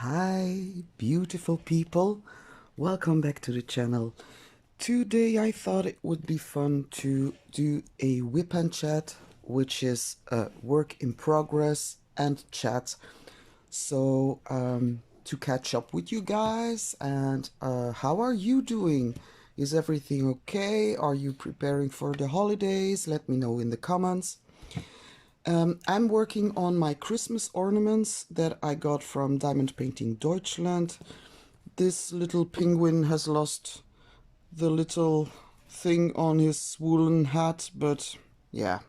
Hi, beautiful people. Welcome back to the channel. Today I thought it would be fun to do a Wip and Chat, which is a work in progress and chat. So, to catch up with you guys and how are you doing? Is everything okay? Are you preparing for the holidays? Let me know in the comments. I'm working on my Christmas ornaments that I got from Diamond Painting Deutschland. This little penguin has lost the little thing on his woolen hat, but yeah,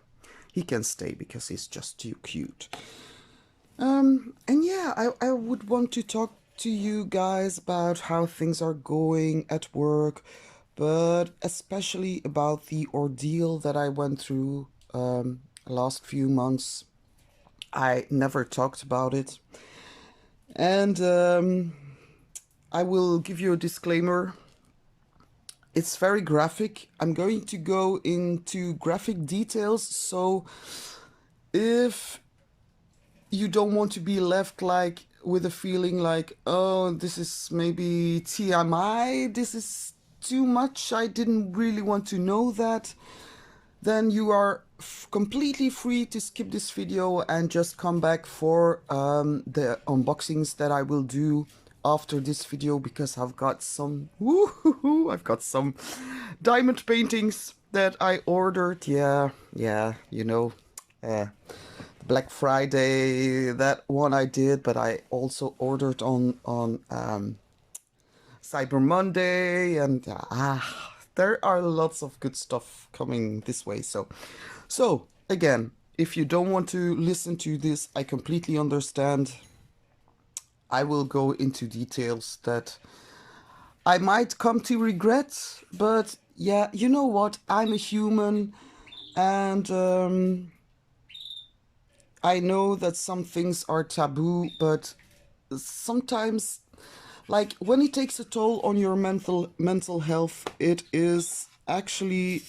he can stay because he's just too cute. And yeah, I would want to talk to you guys about how things are going at work, but especially about the ordeal that I went through last few months. I never talked about it. And I will give you a disclaimer. It's very graphic. I'm going to go into graphic details, so if you don't want to be left like with a feeling like, oh, this is maybe TMI, this is too much, I didn't really want to know that, then you are completely free to skip this video and just come back for the unboxings that I will do after this video, because I've got some diamond paintings that I ordered. Yeah, you know, Black Friday, that one I did, but I also ordered on Cyber Monday, and there are lots of good stuff coming this way. So again, if you don't want to listen to this, I completely understand. I will go into details that I might come to regret, but yeah, you know what? I'm a human, and I know that some things are taboo, but sometimes, like, when it takes a toll on your mental health, it is actually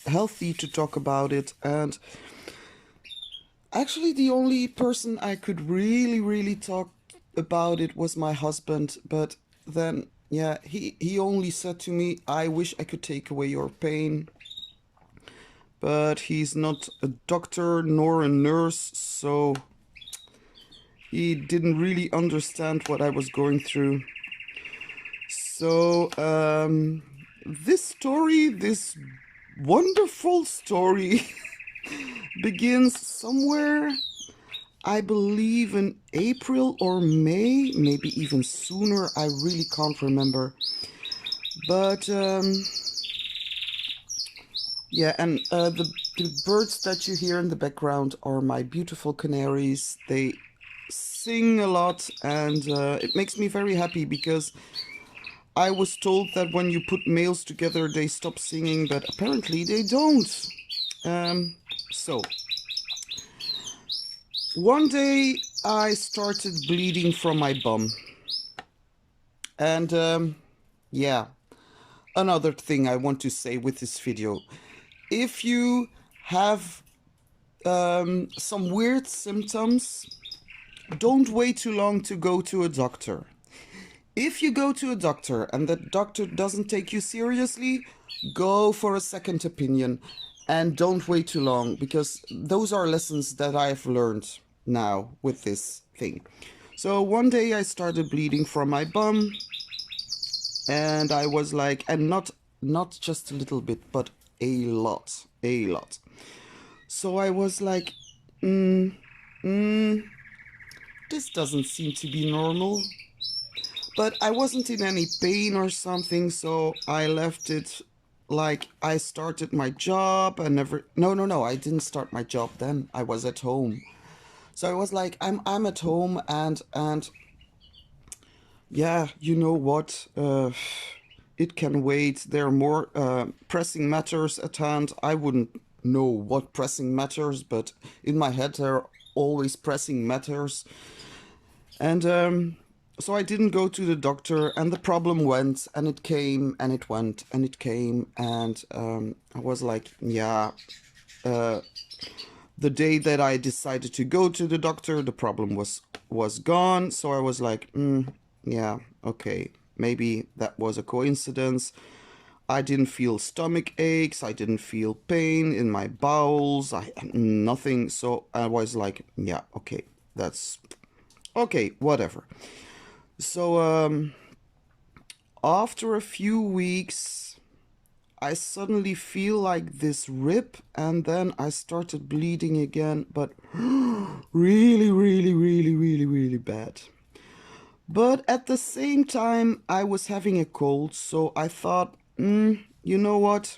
healthy to talk about it. And actually, the only person I could really talk about it was my husband. But then, yeah, he only said to me, I wish I could take away your pain. But he's not a doctor nor a nurse, so he didn't really understand what I was going through. So, this wonderful story, begins somewhere, I believe, in April or May, maybe even sooner. I really can't remember. But yeah, and the birds that you hear in the background are my beautiful canaries. They sing a lot, and it makes me very happy, because I was told that when you put males together they stop singing, but apparently they don't. So one day I started bleeding from my bum. And yeah, another thing I want to say with this video. If you have some weird symptoms, don't wait too long to go to a doctor. If you go to a doctor and the doctor doesn't take you seriously, go for a second opinion and don't wait too long, because those are lessons that I've learned now with this thing. So one day I started bleeding from my bum, and I was like, and not just a little bit, but a lot. So I was like, this doesn't seem to be normal. But I wasn't in any pain or something, so I left it. Like, I started my job and no, I didn't start my job then. I was at home. So I was like, I'm at home, and yeah, you know what? It can wait. There are more pressing matters at hand. I wouldn't know what pressing matters, but in my head there are always pressing matters. And so I didn't go to the doctor, and the problem went, and it came, and it went, and it came, and I was like, yeah, the day that I decided to go to the doctor, the problem was gone. So I was like, yeah, okay, maybe that was a coincidence. I didn't feel stomach aches. I didn't feel pain in my bowels. Nothing. So I was like, yeah, okay, that's okay, whatever. So after a few weeks, I suddenly feel like this rip, and then I started bleeding again, but really, really, really, really, really bad. But at the same time, I was having a cold, so I thought, you know what?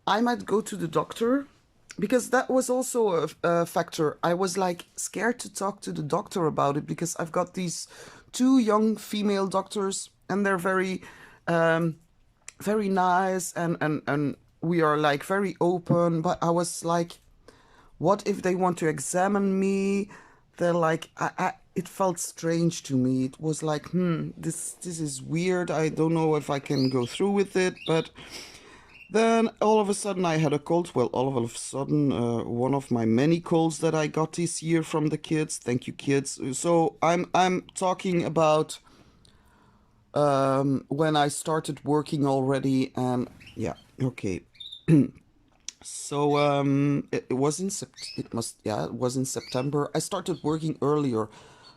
I might go to the doctor, because that was also a factor. I was like scared to talk to the doctor about it because I've got these two young female doctors, and they're very nice, and we are like very open. But I was like, what if they want to examine me? They're like, it felt strange to me. It was like, this is weird. I don't know if I can go through with it. But then all of a sudden I had a cold. Well, all of a sudden, one of my many colds that I got this year from the kids. Thank you, kids. So I'm talking about when I started working already, and yeah, okay. So it was in it must, yeah, it was in September. I started working earlier.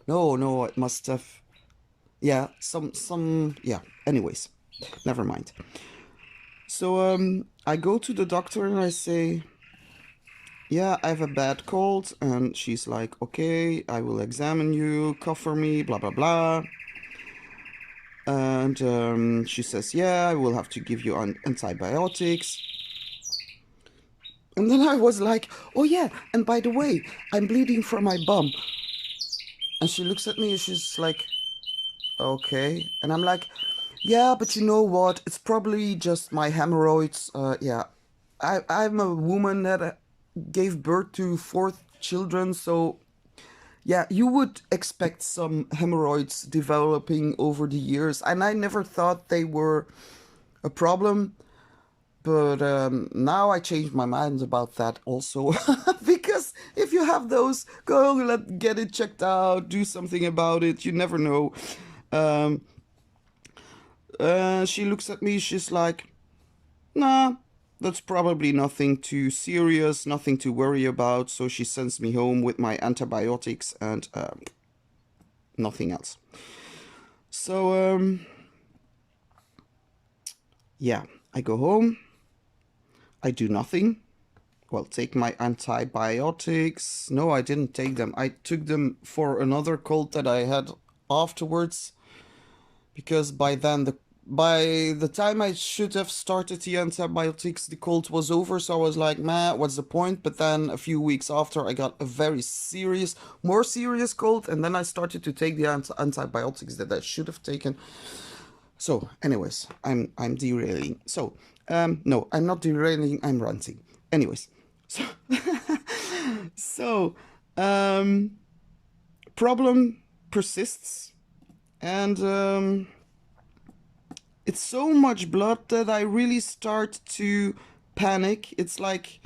No, it must have, yeah, some yeah. Anyways, never mind. So I go to the doctor and I say, yeah, I have a bad cold, and she's like, okay, I will examine you, cover me, blah blah blah. And she says, yeah, I will have to give you antibiotics. And then I was like, oh yeah, and by the way, I'm bleeding from my bum. And she looks at me and she's like, okay. And I'm like, yeah, but you know what? It's probably just my hemorrhoids. Yeah, I'm a woman that gave birth to 4 children, so yeah, you would expect some hemorrhoids developing over the years. And I never thought they were a problem. But now I changed my mind about that also. Because if you have those, go get it checked out, do something about it. You never know. Um, she looks at me, she's like, nah, that's probably nothing too serious, nothing to worry about. So she sends me home with my antibiotics and nothing else. So, yeah, I go home. I do nothing. Well, take my antibiotics. No, I didn't take them. I took them for another cold that I had afterwards, because by the time I should have started the antibiotics, the cold was over. So I was like, man, what's the point? But then a few weeks after, I got a very serious, more serious cold, and then I started to take the antibiotics that I should have taken. So, anyways, I'm derailing. So, no, I'm not derailing. I'm ranting. Anyways, so so problem persists, and it's so much blood that I really start to panic. It's like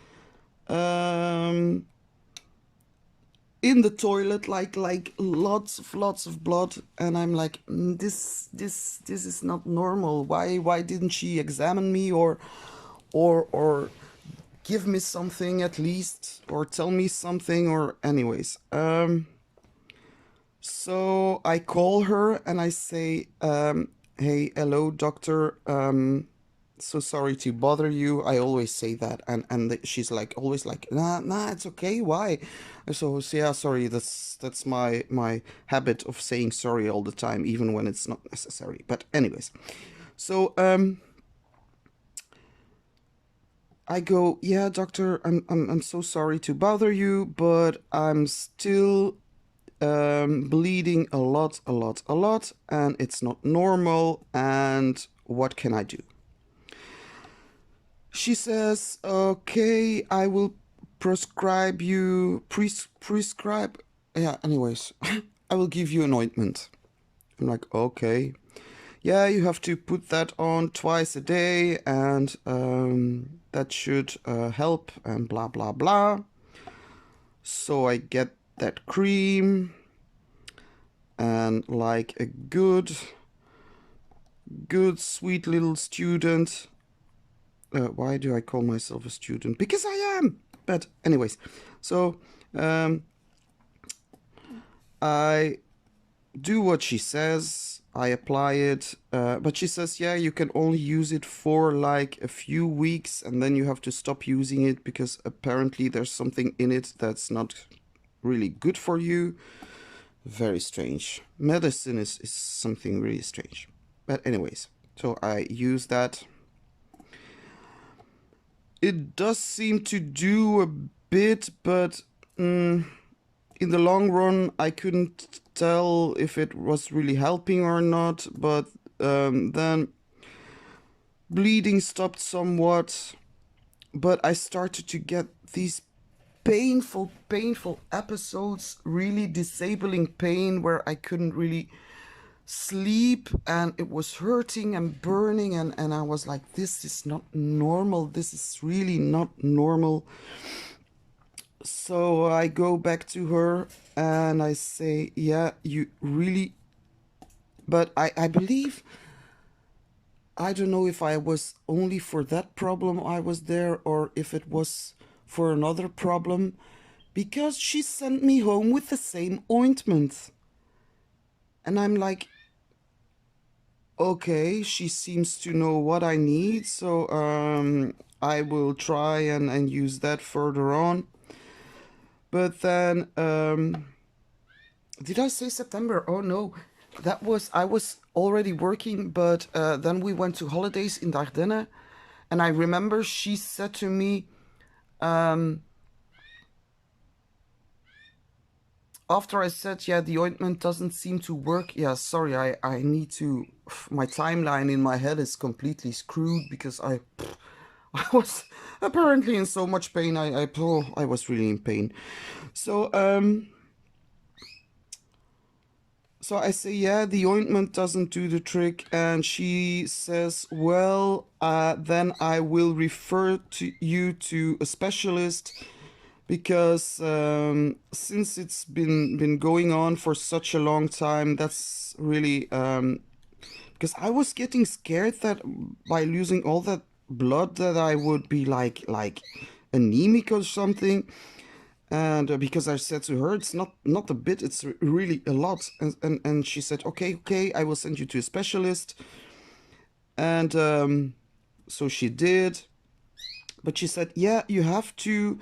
in the toilet, like lots of blood, and I'm like, this is not normal. Why didn't she examine me, or give me something at least, or tell me something, or anyways. So I call her and I say, hey, hello, doctor. So sorry to bother you. I always say that, and she's like always like, nah, it's okay. Why? So yeah, sorry. That's my habit of saying sorry all the time, even when it's not necessary. But anyways, so I go, yeah, doctor, I'm so sorry to bother you, but I'm still bleeding a lot, and it's not normal. And what can I do? She says, okay, I will prescribe you, prescribe, yeah, anyways, I will give you an ointment. I'm like, okay. Yeah, you have to put that on twice a day, and that should help, and blah, blah, blah. So I get that cream, and like a good sweet little student. Why do I call myself a student? Because I am. But anyways, so I do what she says. I apply it, but she says, yeah, you can only use it for like a few weeks, and then you have to stop using it because apparently there's something in it that's not really good for you. Very strange. Medicine is something really strange. But anyways, so I use that. It does seem to do a bit, but in the long run, I couldn't tell if it was really helping or not. But then bleeding stopped somewhat, but I started to get these painful episodes, really disabling pain where I couldn't really sleep, and it was hurting and burning, and I was like, this is not normal, this is really not normal. So I go back to her and I say, yeah, you really, but I believe, I don't know if I was only for that problem I was there or if it was for another problem, because she sent me home with the same ointment. And I'm like, okay, she seems to know what I need, so I will try and use that further on. But then, did I say September? Oh no, that was, I was already working, but then we went to holidays in Dardenne, and I remember she said to me, after I said, yeah, the ointment doesn't seem to work. Yeah, sorry, I need to, my timeline in my head is completely screwed because I was apparently in so much pain. I was really in pain. So, so I say, yeah, the ointment doesn't do the trick. And she says, well, then I will refer to you to a specialist, because since it's been going on for such a long time, that's really because I was getting scared that by losing all that blood that I would be like anemic or something. And because I said to her, it's not a bit, it's really a lot. And she said, okay, I will send you to a specialist. And so she did. But she said, yeah, you have to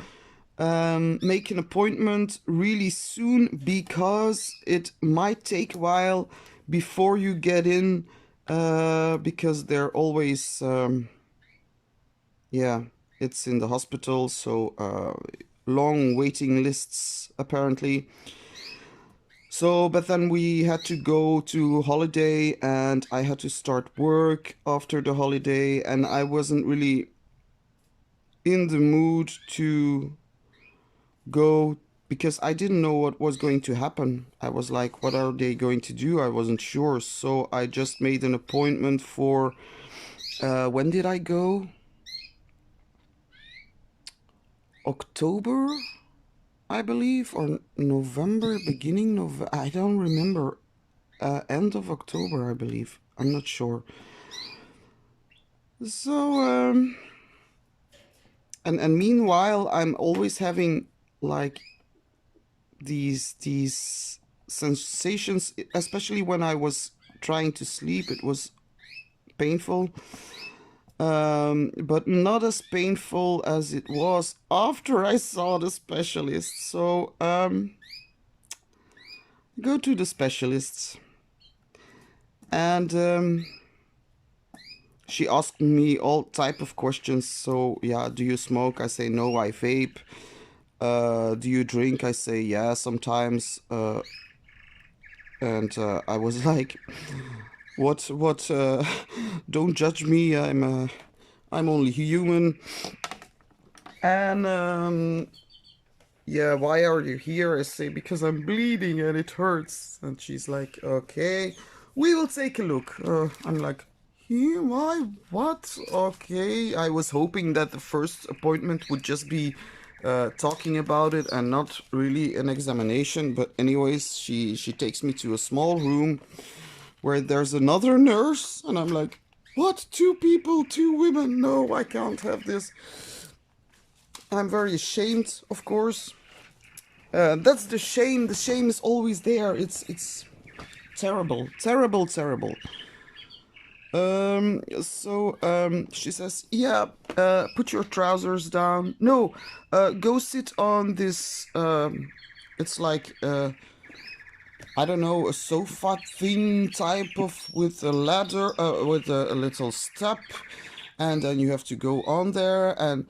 make an appointment really soon, because it might take a while before you get in, because they're always, yeah, it's in the hospital, so long waiting lists apparently. So, but then we had to go to holiday, and I had to start work after the holiday, and I wasn't really in the mood to go, because I didn't know what was going to happen. I was like, what are they going to do? I wasn't sure. So I just made an appointment for, when did I go? October, I believe, or November, beginning November. I don't remember. End of October, I believe. I'm not sure. So, and meanwhile, I'm always having like these sensations, especially when I was trying to sleep. It was painful, but not as painful as it was after I saw the specialist. So go to the specialists, and she asked me all type of questions. So yeah, do you smoke? I say no, I vape. Do you drink? I say yeah, sometimes. And I was like, what don't judge me, I'm only human. And yeah, why are you here? I say, because I'm bleeding and it hurts. And she's like, okay, we will take a look. I'm like, why, what? Okay, I was hoping that the first appointment would just be talking about it and not really an examination. But anyways, she takes me to a small room where there's another nurse, and I'm like, what? 2 people, 2 women? No, I can't have this. I'm very ashamed, of course. That's the shame. The shame is always there. It's terrible, terrible, terrible. She says, yeah, put your trousers down. No, go sit on this, it's like, I don't know, a sofa thing type of, with a ladder, with a little step, and then you have to go on there, and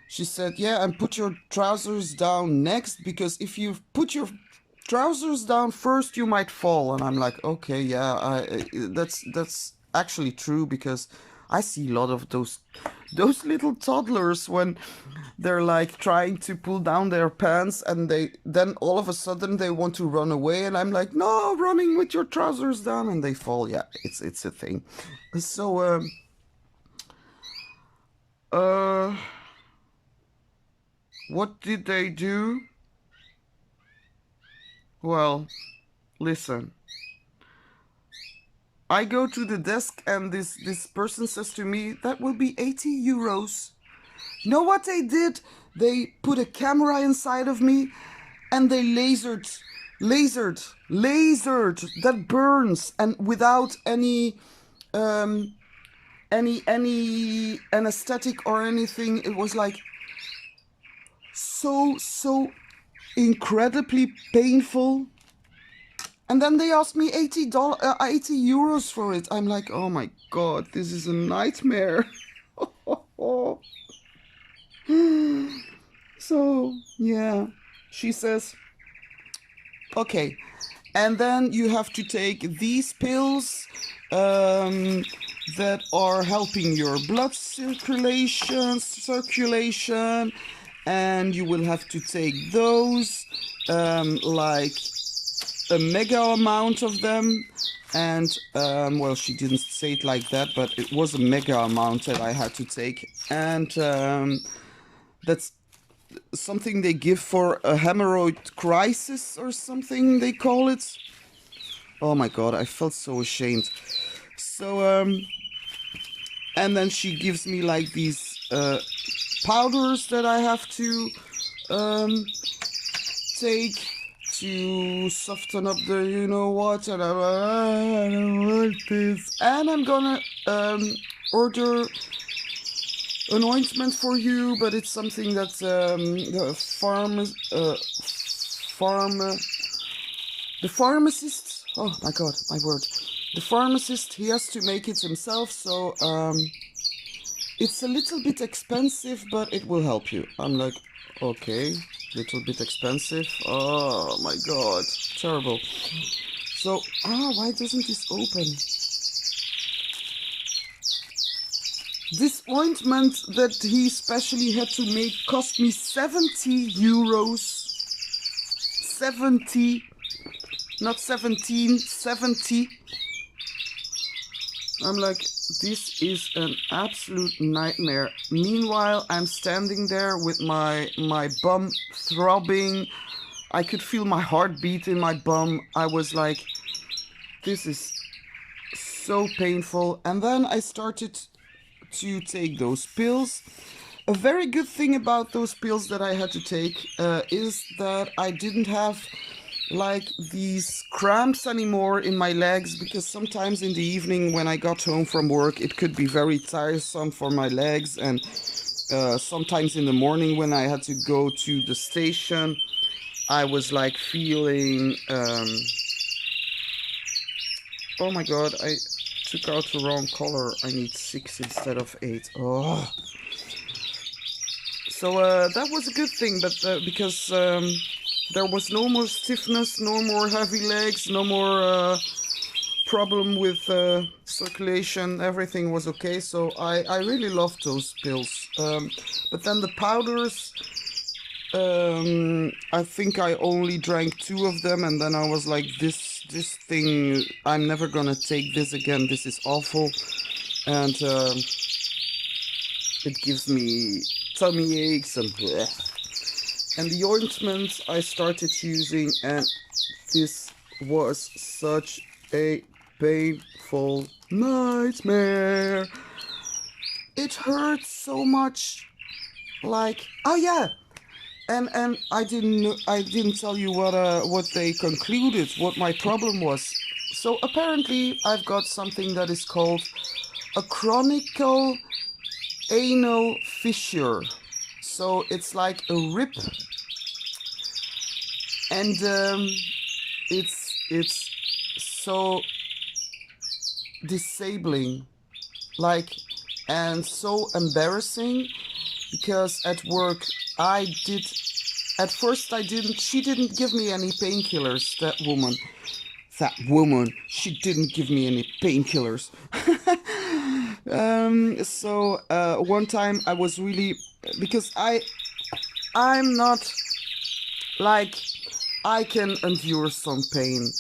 she said, yeah, and put your trousers down next, because if you put your trousers down first, you might fall. And I'm like, okay, yeah, that's actually true, because I see a lot of those little toddlers when they're like trying to pull down their pants, and then all of a sudden they want to run away, and I'm like, no, running with your trousers down, and they fall. Yeah, it's a thing. So what did they do? Well, listen. I go to the desk, and this person says to me, that will be 80 euros. Know what they did? They put a camera inside of me, and they lasered. That burns, and without any anesthetic or anything. It was like so incredibly painful. And then they asked me 80 euros for it. I'm like, oh my god, this is a nightmare. So yeah, she says, okay, and then you have to take these pills that are helping your blood circulation, and you will have to take those, like a mega amount of them. And well, she didn't say it like that, but it was a mega amount that I had to take. And that's something they give for a hemorrhoid crisis or something they call it. Oh my god, I felt so ashamed. So and then she gives me like these powders that I have to take to soften up the you know what, and I'm like, I don't want this. And I'm gonna order an ointment for you, but it's something that the pharmacist, oh my god, my word, the pharmacist, he has to make it himself, so it's a little bit expensive, but it will help you. I'm like, okay, little bit expensive, oh my god, terrible. So why doesn't this open? This ointment that he specially had to make cost me 70 euros. 70. Not 17, 70. I'm like, this is an absolute nightmare. Meanwhile, I'm standing there with my bum throbbing. I could feel my heartbeat in my bum. I was like, this is so painful. And then I started to take those pills. A very good thing about those pills that I had to take is that I didn't have like these cramps anymore in my legs, because sometimes in the evening when I got home from work it could be very tiresome for my legs, and sometimes in the morning when I had to go to the station I was like feeling oh my god, I took out the wrong color. I need 6 instead of 8. Oh. So that was a good thing, but because there was no more stiffness, no more heavy legs, no more problem with circulation, everything was okay. So I really loved those pills. But then the powders, I think I only drank 2 of them, and then I was like, this thing, I'm never gonna take this again, this is awful. And it gives me tummy aches and bleh. And the ointment I started using, and this was such a painful nightmare. It hurts so much. Like, oh yeah, and I didn't tell you what they concluded, what my problem was. So apparently I've got something that is called a chronic anal fissure. So it's like a rip, and it's so disabling, like, and so embarrassing, because at work I did. At first I didn't. She didn't give me any painkillers. That woman. She didn't give me any painkillers. So one time I was really, because I'm not like, I can endure some pain.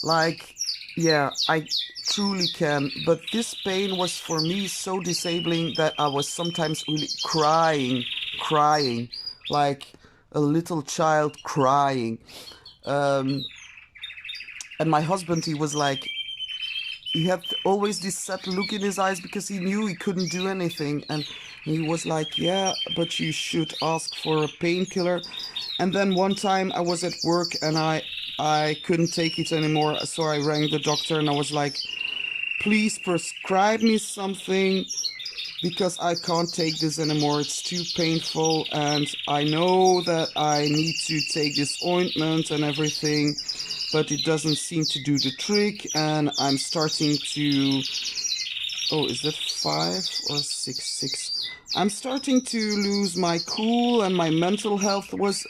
Like, yeah, I truly can. But this pain was for me so disabling that I was sometimes really crying, like a little child crying. And my husband, he was like, he had always this sad look in his eyes because he knew he couldn't do anything. And he was like, yeah, but you should ask for a painkiller. And then one time I was at work and I couldn't take it anymore. So I rang the doctor and I was like, please prescribe me something, because I can't take this anymore. It's too painful. And I know that I need to take this ointment and everything, but it doesn't seem to do the trick. And I'm starting to, oh, is that 5 or 6? I'm starting to lose my cool, and my mental health was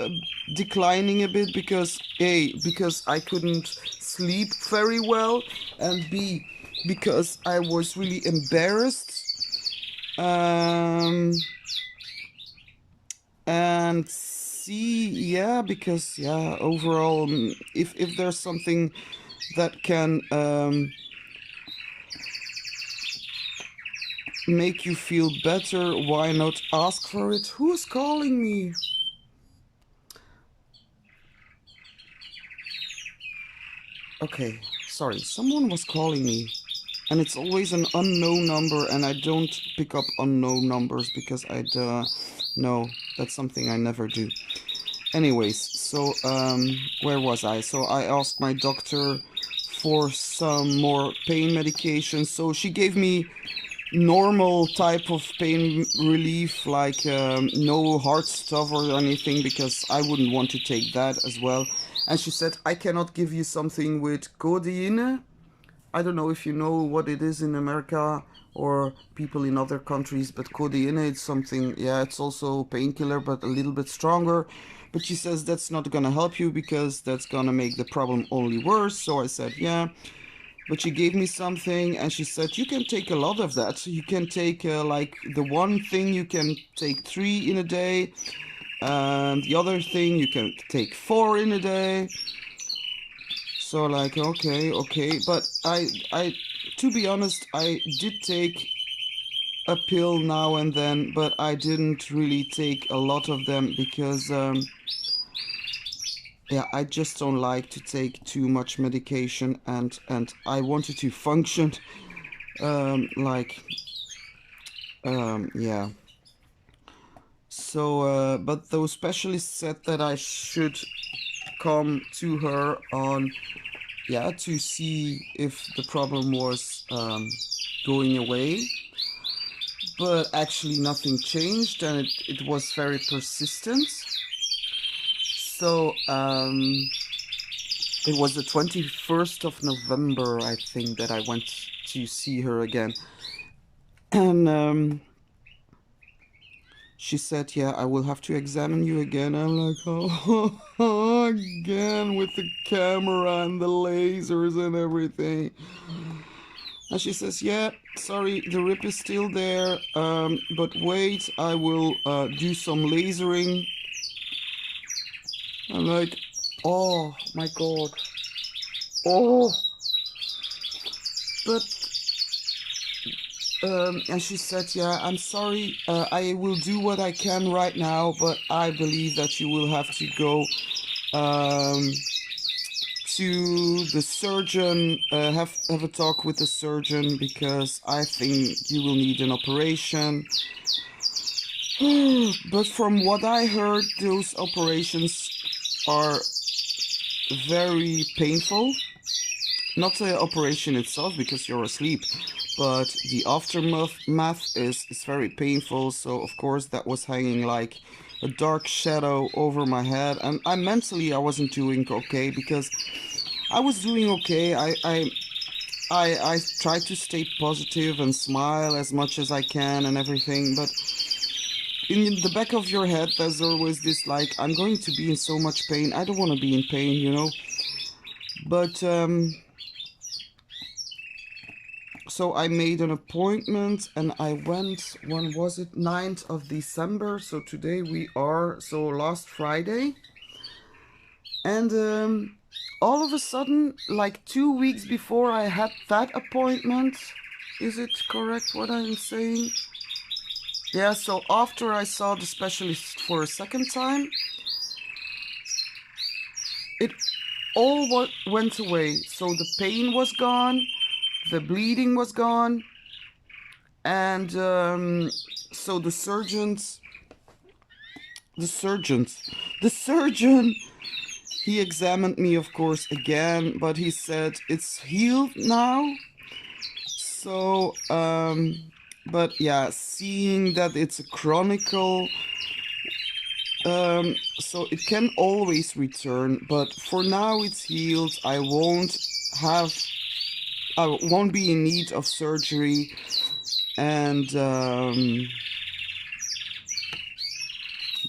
declining a bit, because A, because I couldn't sleep very well, and B, because I was really embarrassed. And C, yeah, because yeah, overall, if there's something that can make you feel better, why not ask for it? Who's calling me? Okay, sorry, someone was calling me. And it's always an unknown number, and I don't pick up unknown numbers because no, that's something I never do. Anyways, so where was I? So I asked my doctor for some more pain medication. So she gave me normal type of pain relief, like no hard stuff or anything, because I wouldn't want to take that as well. And she said, I cannot give you something with codeine. I don't know if you know what it is in America or people in other countries, but codeine is something, yeah, it's also painkiller, but a little bit stronger. But she says that's not gonna help you because that's gonna make the problem only worse. So I said, yeah. But she gave me something and she said, you can take a lot of that. You can take like the one thing you can take 3 in a day. The other thing you can take 4 in a day. So like, okay, but I, to be honest, I did take a pill now and then, but I didn't really take a lot of them because, yeah, I just don't like to take too much medication, and I wanted to function, yeah. So, but those specialists said that I should come to her on, yeah, to see if the problem was going away. But actually nothing changed, and it was very persistent. So it was the 21st of November, I think, that I went to see her again. And she said, yeah, I will have to examine you again. I'm like, oh, again with the camera and the lasers and everything. And she says, yeah, sorry, the rip is still there, but wait, I will do some lasering. I'm like, oh my god. Oh. But and she said, yeah, I'm sorry, I will do what I can right now, but I believe that you will have to go to the surgeon, have a talk with the surgeon, because I think you will need an operation. But from what I heard, those operations are very painful. Not the operation itself, because you're asleep, but the aftermath is very painful. So of course that was hanging like a dark shadow over my head, and I wasn't doing okay, because I was doing okay. I try to stay positive and smile as much as I can and everything, but in the back of your head there's always this like, I'm going to be in so much pain, I don't want to be in pain, you know. But so I made an appointment and I went, when was it, 9th of December, so today we are, so last Friday. And all of a sudden, like 2 weeks before I had that appointment, is it correct what I'm saying? Yeah, so after I saw the specialist for a second time, it all went away. So the pain was gone, the bleeding was gone, and so the surgeon, he examined me, of course, again, but he said it's healed now. So, but yeah, seeing that it's a chronicle, so it can always return, but for now it's healed. I won't be in need of surgery, and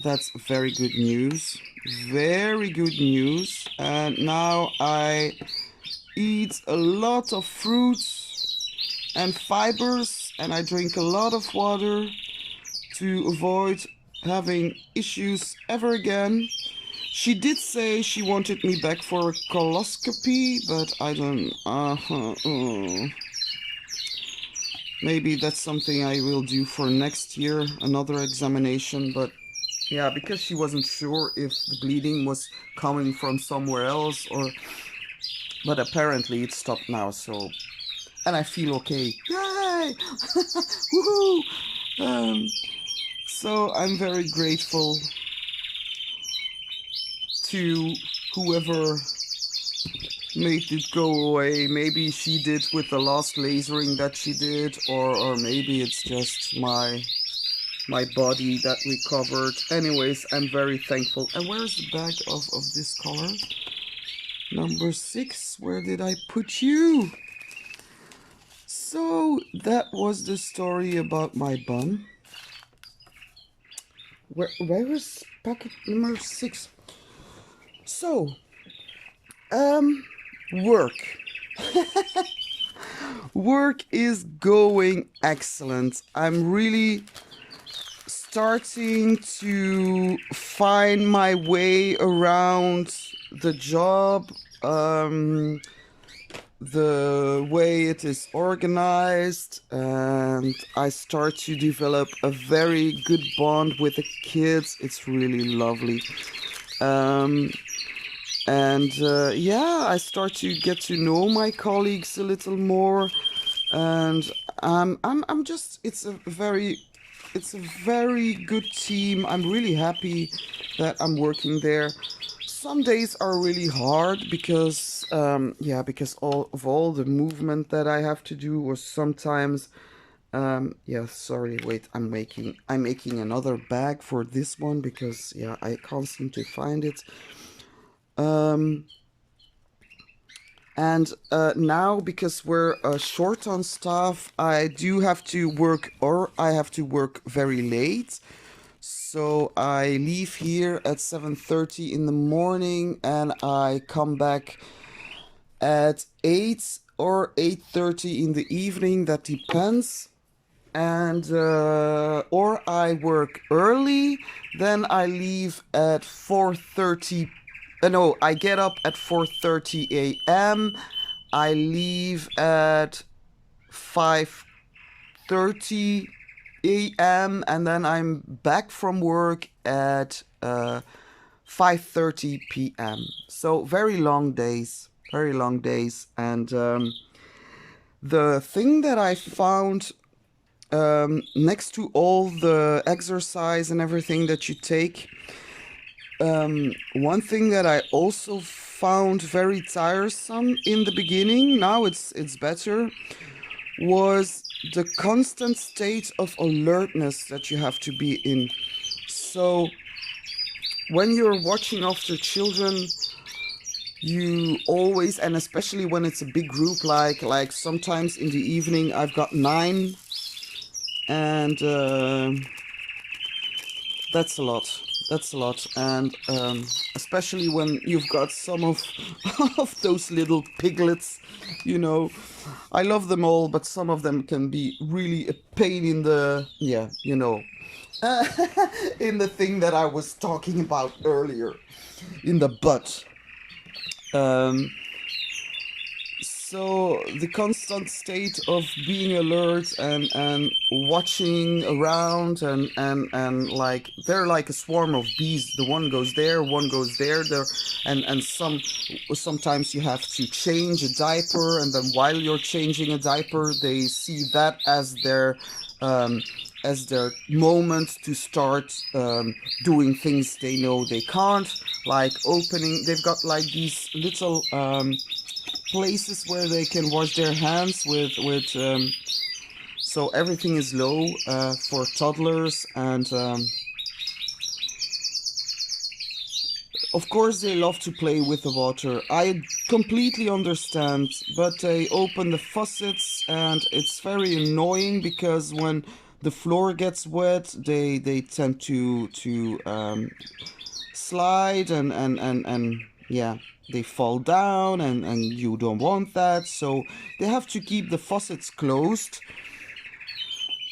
that's very good news. Very good news. And now I eat a lot of fruits and fibers, and I drink a lot of water to avoid having issues ever again. She did say she wanted me back for a coloscopy, but I don't... maybe that's something I will do for next year, another examination, but yeah, because she wasn't sure if the bleeding was coming from somewhere else, or... But apparently it stopped now, so... And I feel okay. Yay! Woohoo! So I'm very grateful to whoever made it go away. Maybe she did with the last lasering that she did, or maybe it's just my body that recovered. Anyways, I'm very thankful. And where is the bag of this color? Number 6, where did I put you? So that was the story about my bum. Where is packet number 6? So, work. Work is going excellent. I'm really starting to find my way around the job, the way it is organized, and I start to develop a very good bond with the kids. It's really lovely. Yeah, I start to get to know my colleagues a little more, and I'm just, it's a very good team. I'm really happy that I'm working there. Some days are really hard because because all the movement that I have to do, or sometimes yeah, sorry, wait, I'm making another bag for this one, because yeah, I can't seem to find it. And now, because we're short on staff, I do have to work, or I have to work very late. So I leave here at 7:30 in the morning, and I come back at 8 or 8:30 in the evening. That depends. And or I work early, then I leave at 4:30. No, I get up at 4:30 a.m. I leave at 5:30 6:30 a.m. and then I'm back from work at 5:30 p.m. So very long days, very long days. And the thing that I found, next to all the exercise and everything that you take, one thing that I also found very tiresome in the beginning, now it's better, was the constant state of alertness that you have to be in. So when you're watching after children, you always, and especially when it's a big group, like sometimes in the evening I've got 9, and that's a lot. That's a lot. And especially when you've got some of of those little piglets, you know. I love them all, but some of them can be really a pain in the, yeah, you know, in the thing that I was talking about earlier, in the butt. Um, so the constant state of being alert and watching around and like they're like a swarm of bees. The one goes there, one goes there, and sometimes you have to change a diaper, and then while you're changing a diaper, they see that as their moment to start doing things they know they can't, like opening. They've got like these little places where they can wash their hands with so everything is low for toddlers, and of course they love to play with the water. I completely understand, but they open the faucets and it's very annoying because when the floor gets wet, they tend to slide and yeah, they fall down, and you don't want that, so they have to keep the faucets closed.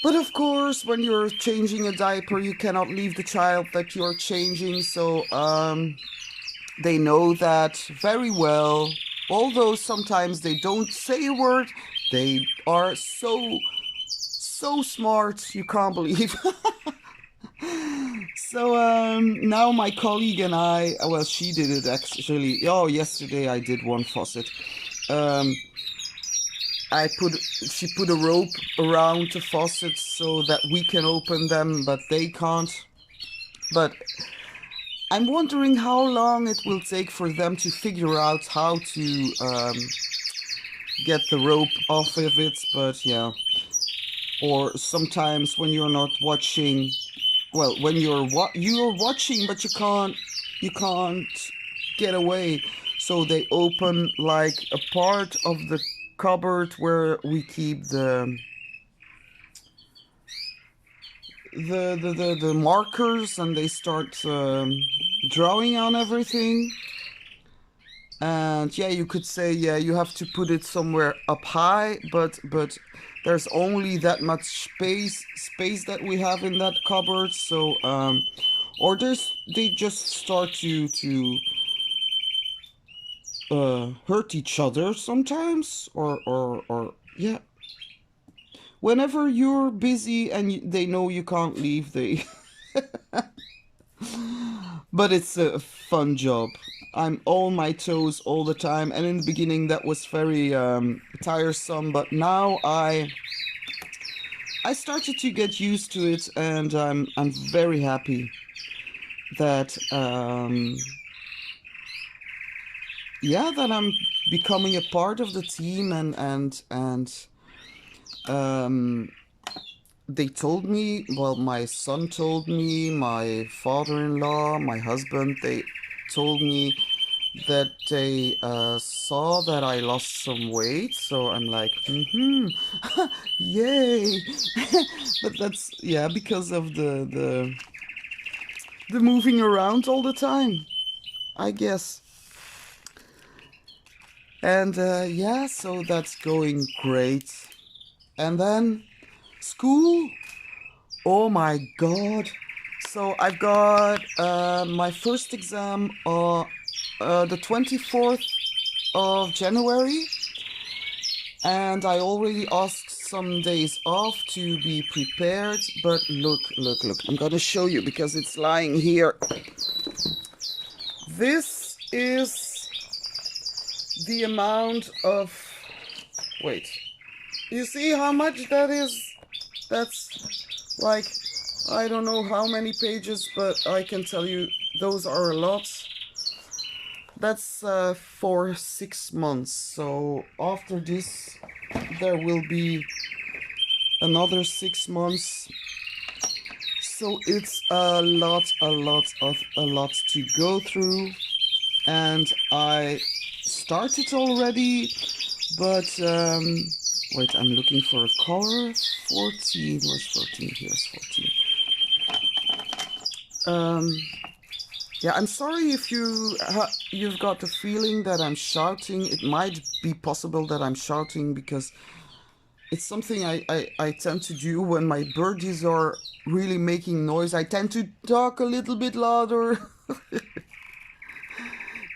But of course, when you're changing a diaper, you cannot leave the child that you're changing, so they know that very well. Although sometimes they don't say a word, they are so smart, you can't believe. So now my colleague and I, well, she did it actually. Oh, yesterday I did one faucet. She put a rope around the faucets so that we can open them, but they can't. But I'm wondering how long it will take for them to figure out how to get the rope off of it. But yeah, or sometimes when you're not watching. Well, when you're watching, but you can't get away. So they open like a part of the cupboard where we keep the markers, and they start drawing on everything. And yeah, you could say, yeah, you have to put it somewhere up high, but there's only that much space that we have in that cupboard. So or they just start to hurt each other sometimes, or yeah, whenever you're busy and they know you can't leave, they but it's a fun job. I'm on my toes all the time, and in the beginning that was very tiresome, but now I started to get used to it, and I'm very happy that yeah, that I'm becoming a part of the team, and they told me, well, my son told me, my father-in-law, my husband, they told me that they saw that I lost some weight, so I'm like, yay. But that's, yeah, because of the moving around all the time, I guess. And yeah, so that's going great. And then school, oh my god. So I've got my first exam the 24th of January, and I already asked some days off to be prepared, but look, I'm gonna show you because it's lying here. This is the amount of, wait, you see how much that is? That's like, I don't know how many pages, but I can tell you those are a lot. That's for 6 months. So after this, there will be another 6 months. So it's a lot to go through. And I started already, but wait, I'm looking for a color. 14, where's 14? Here's 14. Yeah, I'm sorry if you've got the feeling that I'm shouting. It might be possible that I'm shouting because it's something I tend to do when my birdies are really making noise. I tend to talk a little bit louder.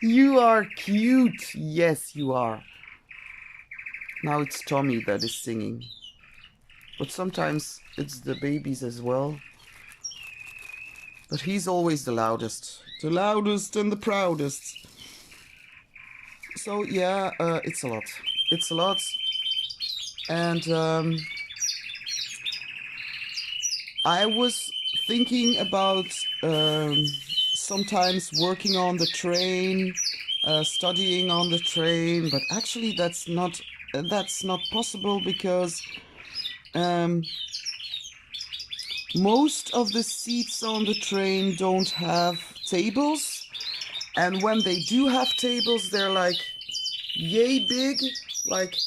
You are cute. Yes, you are. Now it's Tommy that is singing. But sometimes it's the babies as well. But he's always the loudest. The loudest and the proudest. So yeah, it's a lot. It's a lot. And I was thinking about sometimes working on the train, studying on the train, but actually that's not possible because most of the seats on the train don't have tables, and when they do have tables, they're like yay big, like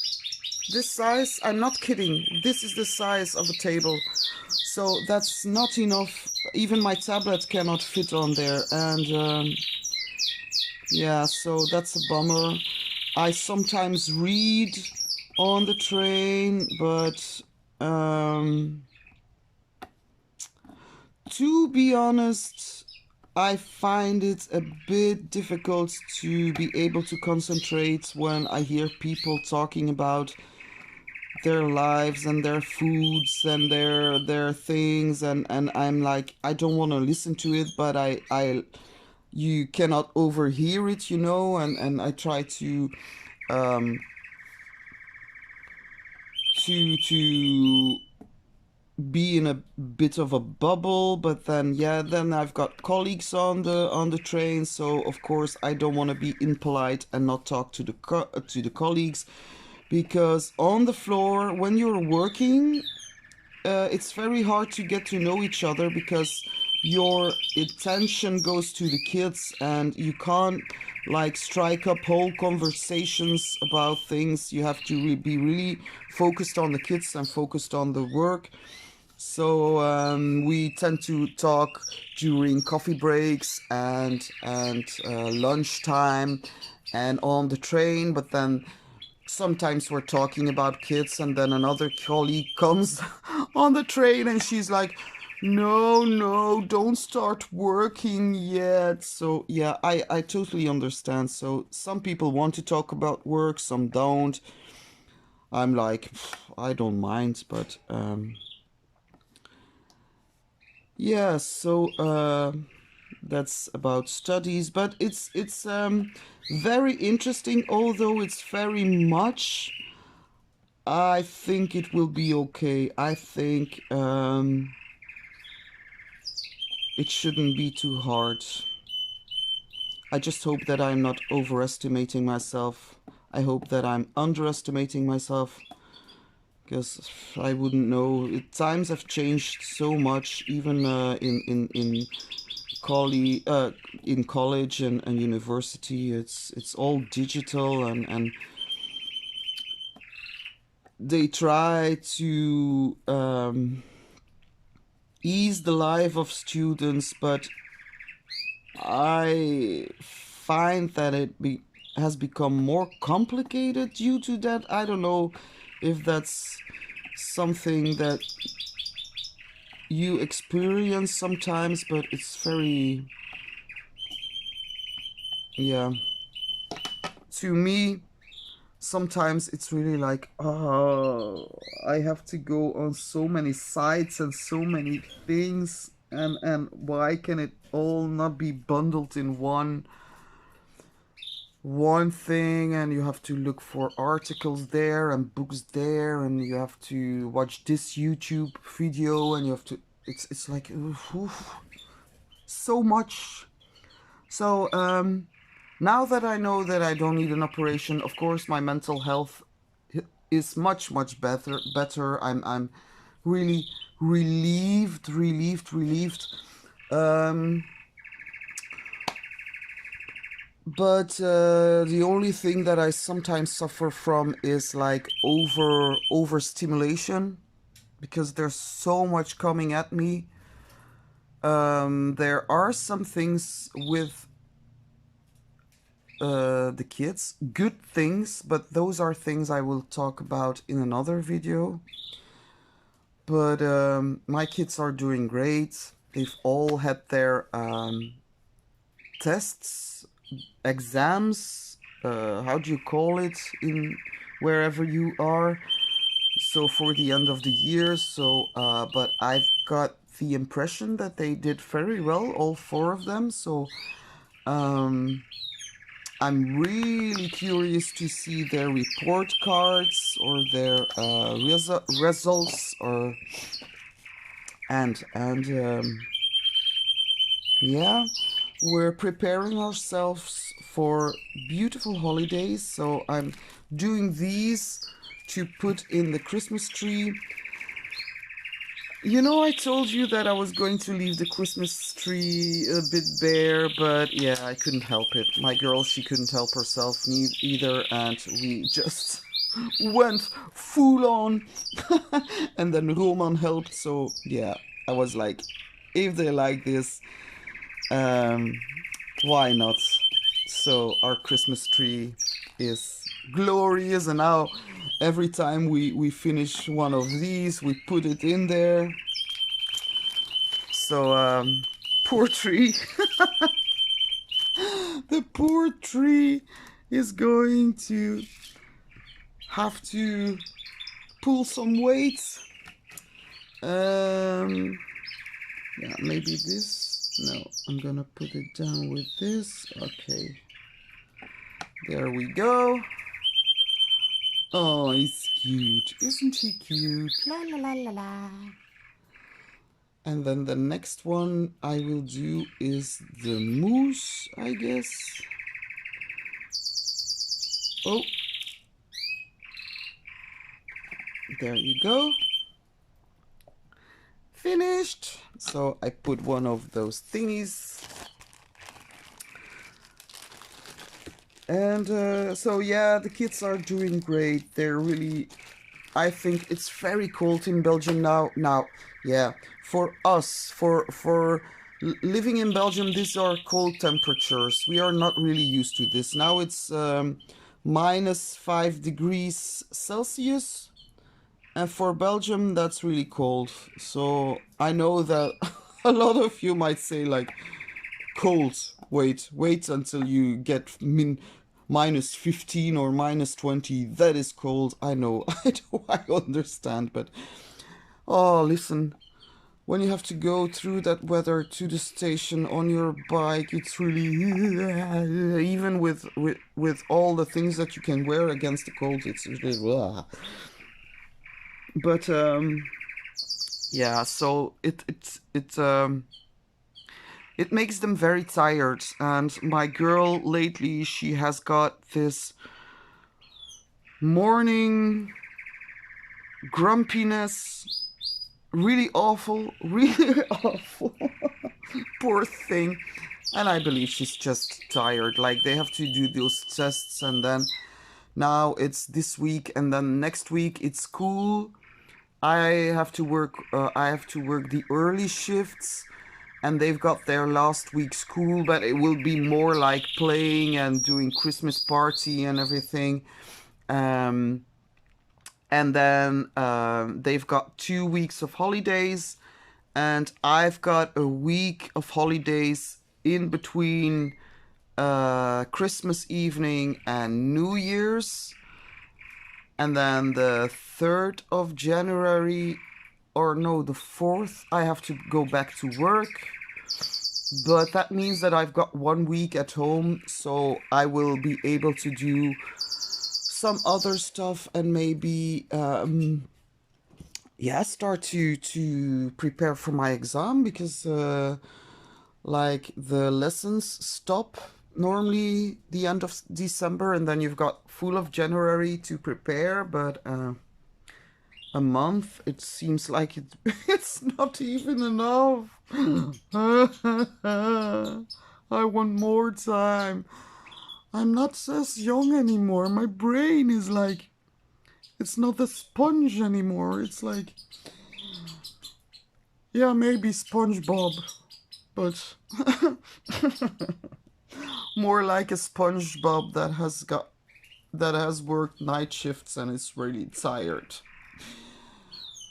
this size. I'm not kidding. This is the size of a table. So that's not enough. Even my tablet cannot fit on there. And yeah, so that's a bummer. I sometimes read on the train, but to be honest, I find it a bit difficult to be able to concentrate when I hear people talking about their lives and their foods and their things, and I'm like, I don't want to listen to it, but you cannot overhear it, you know, and I try to be in a bit of a bubble. But then then I've got colleagues on the train, so of course I don't want to be impolite and not talk to the colleagues, because on the floor when you're working, it's very hard to get to know each other because your attention goes to the kids and you can't like strike up whole conversations about things. You have to be really focused on the kids and focused on the work. So we tend to talk during coffee breaks and lunchtime and on the train, but then sometimes we're talking about kids, and then another colleague comes on the train and she's like, no, don't start working yet. So yeah, I totally understand. So some people want to talk about work, some don't. I'm like, I don't mind, but yeah, so that's about studies, but it's very interesting, although it's very much. I think it will be okay. I think it shouldn't be too hard. I just hope that I'm not overestimating myself. I hope that I'm underestimating myself, because I wouldn't know. Times have changed so much, even in college and university. It's all digital, and they try to ease the life of students, but I find that has become more complicated due to that. I don't know if that's something that you experience sometimes, but it's very, yeah, to me, sometimes it's really like, oh, I have to go on so many sites and so many things, and why can it all not be bundled in one thing, and you have to look for articles there and books there, and you have to watch this YouTube video, and you have to, it's like oof, so much. So now that I know that I don't need an operation, of course my mental health is much better. I'm really relieved. Um, but the only thing that I sometimes suffer from is like overstimulation, because there's so much coming at me. There are some things with the kids, good things, but those are things I will talk about in another video. But my kids are doing great. They've all had their tests, exams, how do you call it in wherever you are, so for the end of the year. So but I've got the impression that they did very well, all four of them. So I'm really curious to see their report cards or their results, or and yeah, we're preparing ourselves for beautiful holidays. So I'm doing these to put in the Christmas tree. You know, I told you that I was going to leave the Christmas tree a bit bare, but yeah, I couldn't help it. My girl, she couldn't help herself either, and we just went full on. And then Roman helped, so yeah, I was like, if they like this, um, why not? So our Christmas tree is glorious, and now every time we finish one of these, we put it in there. So poor tree. The poor tree is going to have to pull some weight. Yeah, maybe this. No, I'm gonna put it down with this. Okay, there we go. Oh, he's cute. Isn't he cute? La la la la la. And then the next one I will do is the moose, I guess. Oh, there you go. Finished. So I put one of those thingies. And so yeah, the kids are doing great. They're really, I think it's very cold in Belgium now. Yeah, for us, for living in Belgium, these are cold temperatures. We are not really used to this. Now it's -5 degrees Celsius. And for Belgium, that's really cold. So I know that a lot of you might say like, cold, wait until you get -15 or -20. That is cold. I know, I understand, but oh, listen, when you have to go through that weather to the station on your bike, it's really even with all the things that you can wear against the cold, it's really but yeah, so it makes them very tired. And my girl lately, she has got this morning grumpiness, really awful, really awful. Poor thing. And I believe she's just tired. Like, they have to do those tests, and then now it's this week, and then next week it's school. I have to work the early shifts, and they've got their last week school, but it will be more like playing and doing Christmas party and everything. And then they've got 2 weeks of holidays, and I've got a week of holidays in between Christmas evening and New Year's. And then the 3rd of January, or no, the 4th, I have to go back to work. But that means that I've got 1 week at home, so I will be able to do some other stuff and maybe yeah, start to prepare for my exam, because like the lessons stop normally the end of December, and then you've got full of January to prepare, but a month, it seems like it's not even enough. I want more time. I'm not as young anymore. My brain is like, it's not a sponge anymore. It's like, yeah, maybe SpongeBob, but more like a SpongeBob that has worked night shifts and is really tired.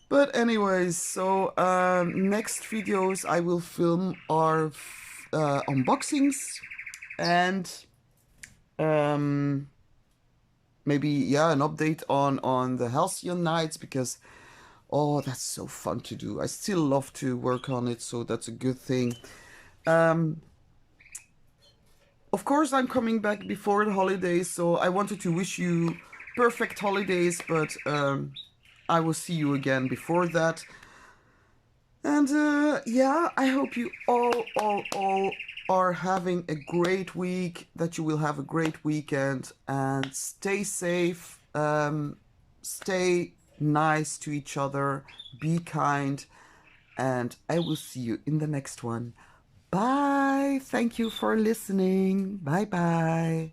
But anyways, so next videos I will film are unboxings and maybe, yeah, an update on the halcyon nights, because oh, that's so fun to do. I still love to work on it, so that's a good thing. Of course, I'm coming back before the holidays, so I wanted to wish you perfect holidays, but I will see you again before that. And yeah, I hope you all are having a great week, that you will have a great weekend, and stay safe, stay nice to each other, be kind, and I will see you in the next one. Bye. Thank you for listening. Bye bye.